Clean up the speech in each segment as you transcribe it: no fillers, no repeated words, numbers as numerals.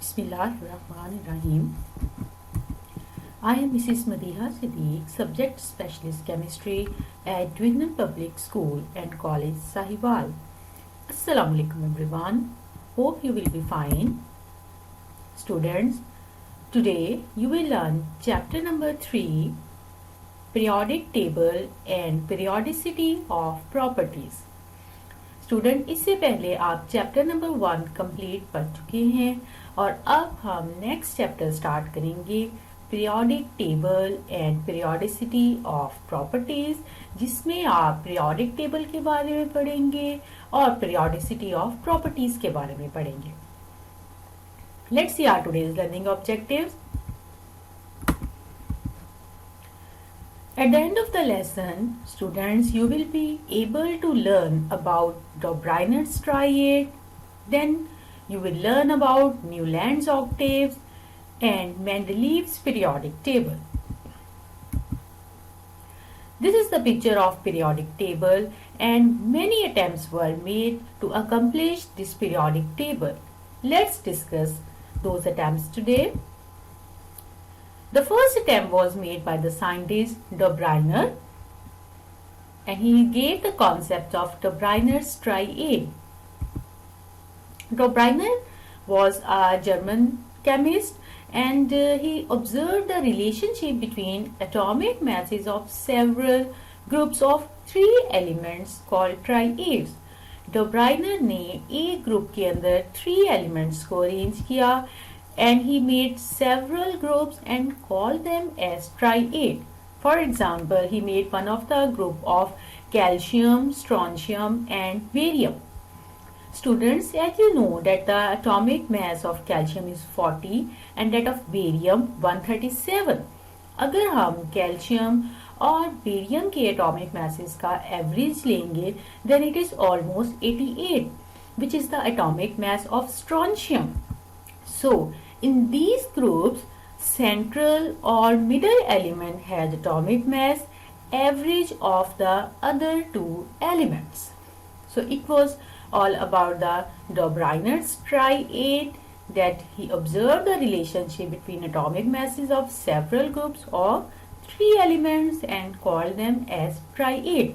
Bismillahirrahmanirrahim. I am Mrs. Madiha Siddiq, Subject Specialist Chemistry at Dwindon Public School and College, Sahiwal. Assalamu alaikum everyone. Hope you will be fine. Students, today you will learn chapter number 3, Periodic Table and Periodicity of Properties. Student, इससे पहले आप chapter number 1 complete पढ़ चुके हैं और अब हम next chapter start करेंगे, periodic table and periodicity of properties, जिसमें आप पीरियोडिक टेबल के बारे में पढ़ेंगे और पीरियोडिसिटी ऑफ प्रॉपर्टीज के बारे में पढ़ेंगे. Let's see our today's learning objectives. At the end of the lesson, students, you will be able to learn about Dobrainer's triad, then you will learn about Newland's octaves and Mendeleev's periodic table. This is the picture of periodic table and many attempts were made to accomplish this periodic table. Let's discuss those attempts today. The first attempt was made by the scientist Dobriner, and he gave the concept of Dobrainer's triad. Dobriner was a German chemist and he observed the relationship between atomic masses of several groups of 3 elements called triads. Dobriner ने एक group के अंदर 3 elements को arrange किया and he made several groups and called them as triad. For example, he made one of the group of calcium, strontium and barium. Students, as you know that the atomic mass of calcium is 40 and that of barium 137. अगर हम calcium और barium के atomic masses का average लेंगे, then it is almost 88, which is the atomic mass of strontium. So, in these groups, central or middle element has atomic mass average of the other 2 elements. So, it was all about the Dobrainer's triad, that he observed the relationship between atomic masses of several groups of 3 elements and called them as triad.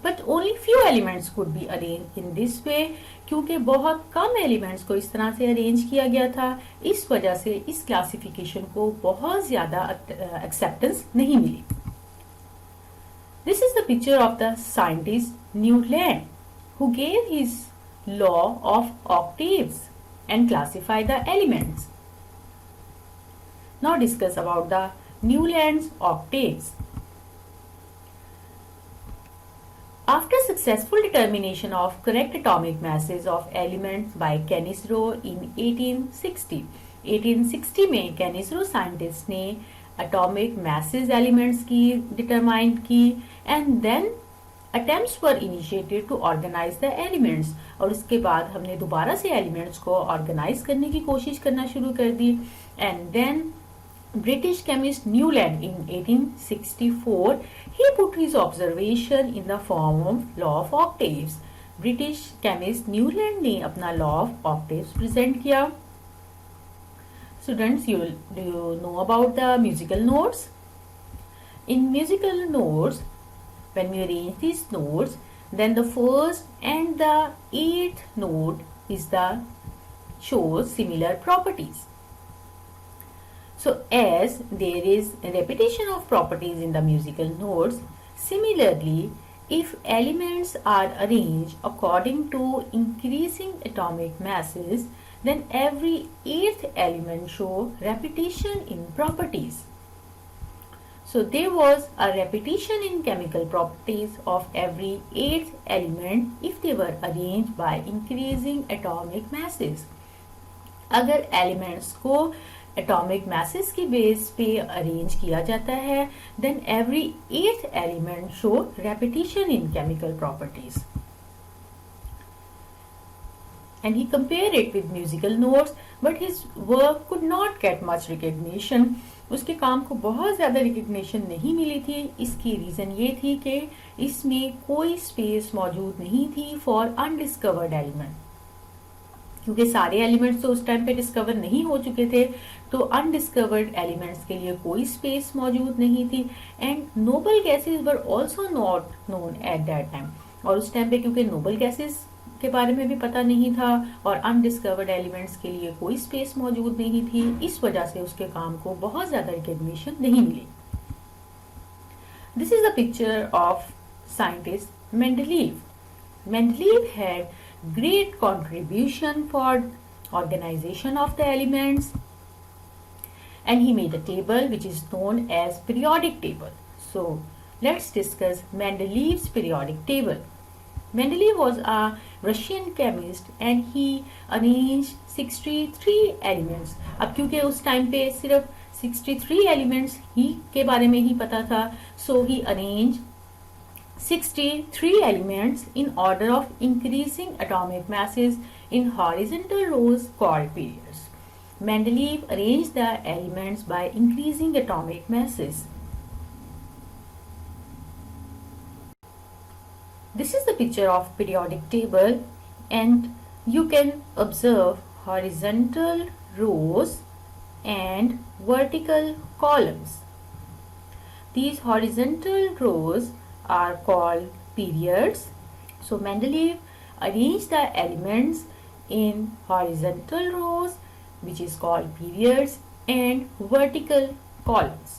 But only few elements could be arranged in this way, क्योंकि बहुत कम elements को इस तरह से arrange किया गया था. इस वजह से इस क्लासिफिकेशन को बहुत ज्यादा एक्सेप्टेंस नहीं मिली. This is the picture of the scientist Newland, who gave his law of octaves and classified the elements. Now discuss about the Newlands octaves. After successful determination of correct atomic masses of elements by Cannizzaro in 1860 में Cannizzaro scientist ने atomic masses elements की determine की and then attempts were initiated to organize the elements. और उसके बाद हमने दोबारा से elements को organize करने की कोशिश करना शुरू कर दी. And then British chemist Newland in 1864, he put his observation in the form of law of octaves. British chemist Newland ने अपना law of octaves present किया. Students, do you know about the musical notes? In musical notes, when we arrange these notes, then the first and the 8th note shows similar properties. So, as there is a repetition of properties in the musical notes, similarly, if elements are arranged according to increasing atomic masses, then every 8th element show repetition in properties. So, there was a repetition in chemical properties of every 8th element if they were arranged by increasing atomic masses. अगर elements को atomic masses की base पे arrange किया जाता है, then every 8th element show repetition in chemical properties. And he compared it with musical notes, but his work could not get much recognition. उसके काम को बहुत ज़्यादा रिकग्निशन नहीं मिली थी. इसकी रीज़न ये थी कि इसमें कोई स्पेस मौजूद नहीं थी फॉर अनडिस्कवर्ड एलिमेंट. क्योंकि सारे एलिमेंट्स तो उस टाइम पे डिस्कवर नहीं हो चुके थे, तो अनडिस्कवर्ड एलिमेंट्स के लिए कोई स्पेस मौजूद नहीं थी। And noble gases were also not known at that time, और उस टाइम पे क्योंकि नोबल गैसेस के बारे में भी पता नहीं था और अनडिस्कवर्ड एलिमेंट्स के लिए कोई स्पेस मौजूद नहीं थी, इस वजह से उसके काम को बहुत ज्यादा रिकग्निशन नहीं मिली। This is the picture of scientist Mendeleev. Mendeleev had great contribution for organization of the elements, and he made a table which is known as periodic table. So let's discuss Mendeleev's periodic table. Mendeleev was a Russian chemist and he arranged 63 elements. अब क्योंकि उस time पे सिर्फ 63 elements ही के बारे में ही पता था, so he arranged 63 elements in order of increasing atomic masses in horizontal rows called periods. Mendeleev arranged the elements by increasing atomic masses. This is the picture of periodic table, and you can observe horizontal rows and vertical columns. These horizontal rows are called periods. So Mendeleev arranged the elements in horizontal rows, which is called periods, and vertical columns,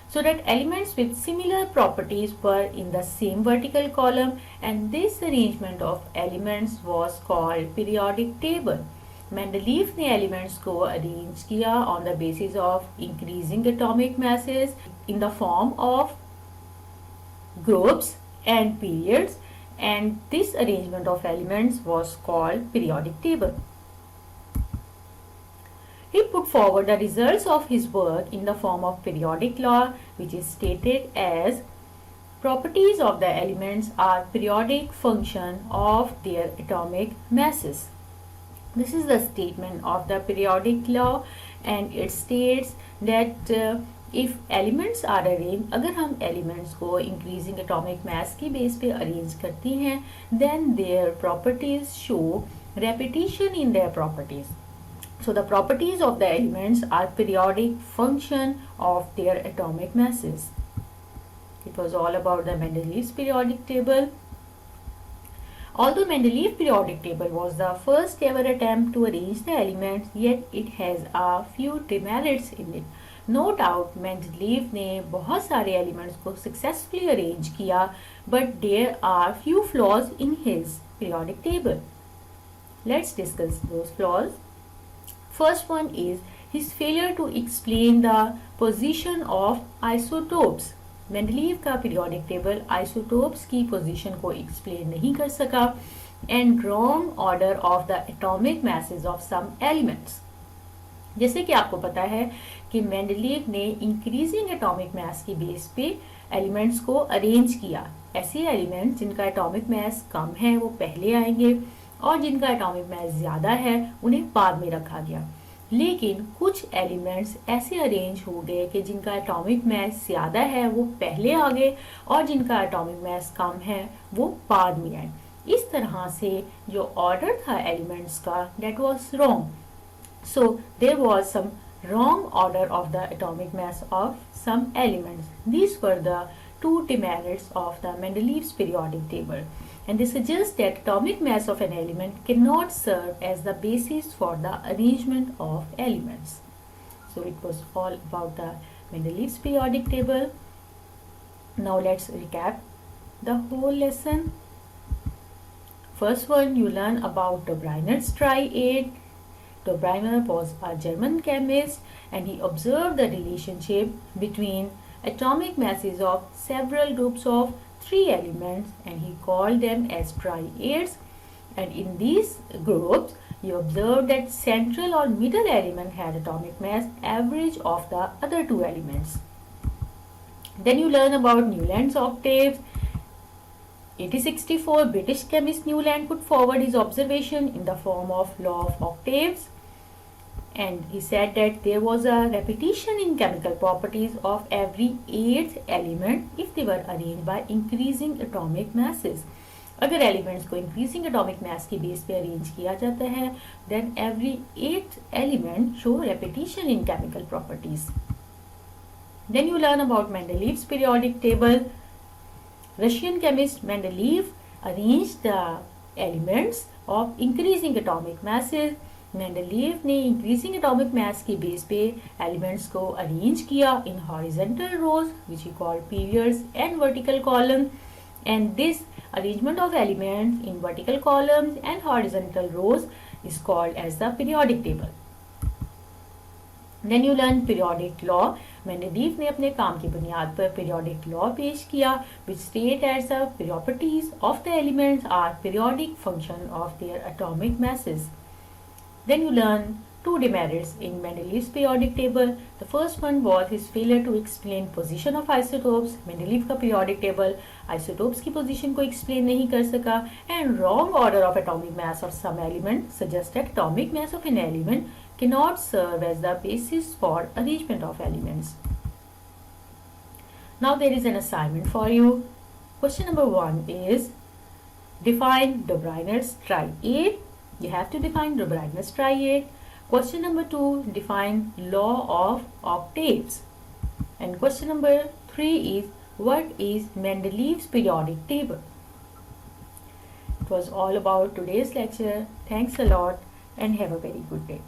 so that elements with similar properties were in the same vertical column, and this arrangement of elements was called periodic table. Mendeleev ने elements को arrange किया on the basis of increasing atomic masses in the form of groups and periods, and this arrangement of elements was called periodic table. He put forward the results of his work in the form of periodic law, which is stated as properties of the elements are periodic function of their atomic masses. This is the statement of the periodic law, and it states that if elements are arranged, अगर हम elements को increasing atomic mass की base पे arrange करते हैं, then their properties show repetition in their properties. So the properties of the elements are periodic function of their atomic masses. It was all about the Mendeleev's periodic table. Although Mendeleev's periodic table was the first ever attempt to arrange the elements, yet it has a few demerits in it. No doubt Mendeleev ने बहुत सारे elements को successfully arrange किया, but there are few flaws in his periodic table. Let's discuss those flaws. First one is his failure to explain the position of isotopes. Mendeleev का periodic table isotopes की position को explain नहीं कर सका, and wrong order of the atomic masses of some elements. जैसे कि आपको पता है कि मेंडलीव ने इंक्रीजिंग एटॉमिक मास की बेस पे एलिमेंट्स को अरेंज किया। ऐसे एलिमेंट्स जिनका एटॉमिक मास कम है वो पहले आएंगे, और जिनका एटॉमिक मास ज्यादा है उन्हें बाद में रखा गया। लेकिन कुछ एलिमेंट्स ऐसे अरेंज हो गए कि जिनका एटॉमिक मास ज्यादा है वो पहले आ गए, और जिनका एटॉमिक मास कम है वो बाद में आए। इस तरह से जो ऑर्डर था एलिमेंट्स का, that was wrong. So there was some wrong order of the atomic mass of some elements. These were the two demerits of the Mendeleev's periodic table, and they suggest that atomic mass of an element cannot serve as the basis for the arrangement of elements. So it was all about the Mendeleev's periodic table. Now let's recap the whole lesson. First one, you learn about Dobriner's triad. Dobriner was a German chemist, and he observed the relationship between atomic masses of several groups of 3 elements, and he called them as triads. And in these groups, he observed that central or middle element had atomic mass average of the other 2 elements. Then you learn about Newland's octaves. 1864, British chemist Newland put forward his observation in the form of law of octaves. And he said that there was a repetition in chemical properties of every 8th element if they were arranged by increasing atomic masses. अगर elements को increasing atomic mass की base पे arrange किया जाता है, then every 8th element show repetition in chemical properties. Then you learn about Mendeleev's periodic table. Russian chemist Mendeleev arranged the elements of increasing atomic masses. Mendeleev ने increasing atomic mass की base पे elements को arrange किया in horizontal rows which he called periods and vertical column, and this arrangement of elements in vertical columns and horizontal rows is called as the periodic table. Then you learn periodic law. Mendeleev ने अपने काम की बुनियाद पर periodic law पेश किया which state as the properties of the elements are periodic function of their atomic masses. Then you learn two demerits in Mendeleev's periodic table. The first one was his failure to explain position of isotopes. Mendeleev का periodic table isotopes की position को explain नहीं कर सका, and wrong order of atomic mass of some element suggests that atomic mass of an element cannot serve as the basis for arrangement of elements. Now there is an assignment for you. Question number 1 is define de Bruyn's striate. You have to define de Bruyn's striate. Question number 2, define law of octaves. And question number 3 is what is Mendeleev's periodic table. It was all about today's lecture. Thanks a lot and have a very good day.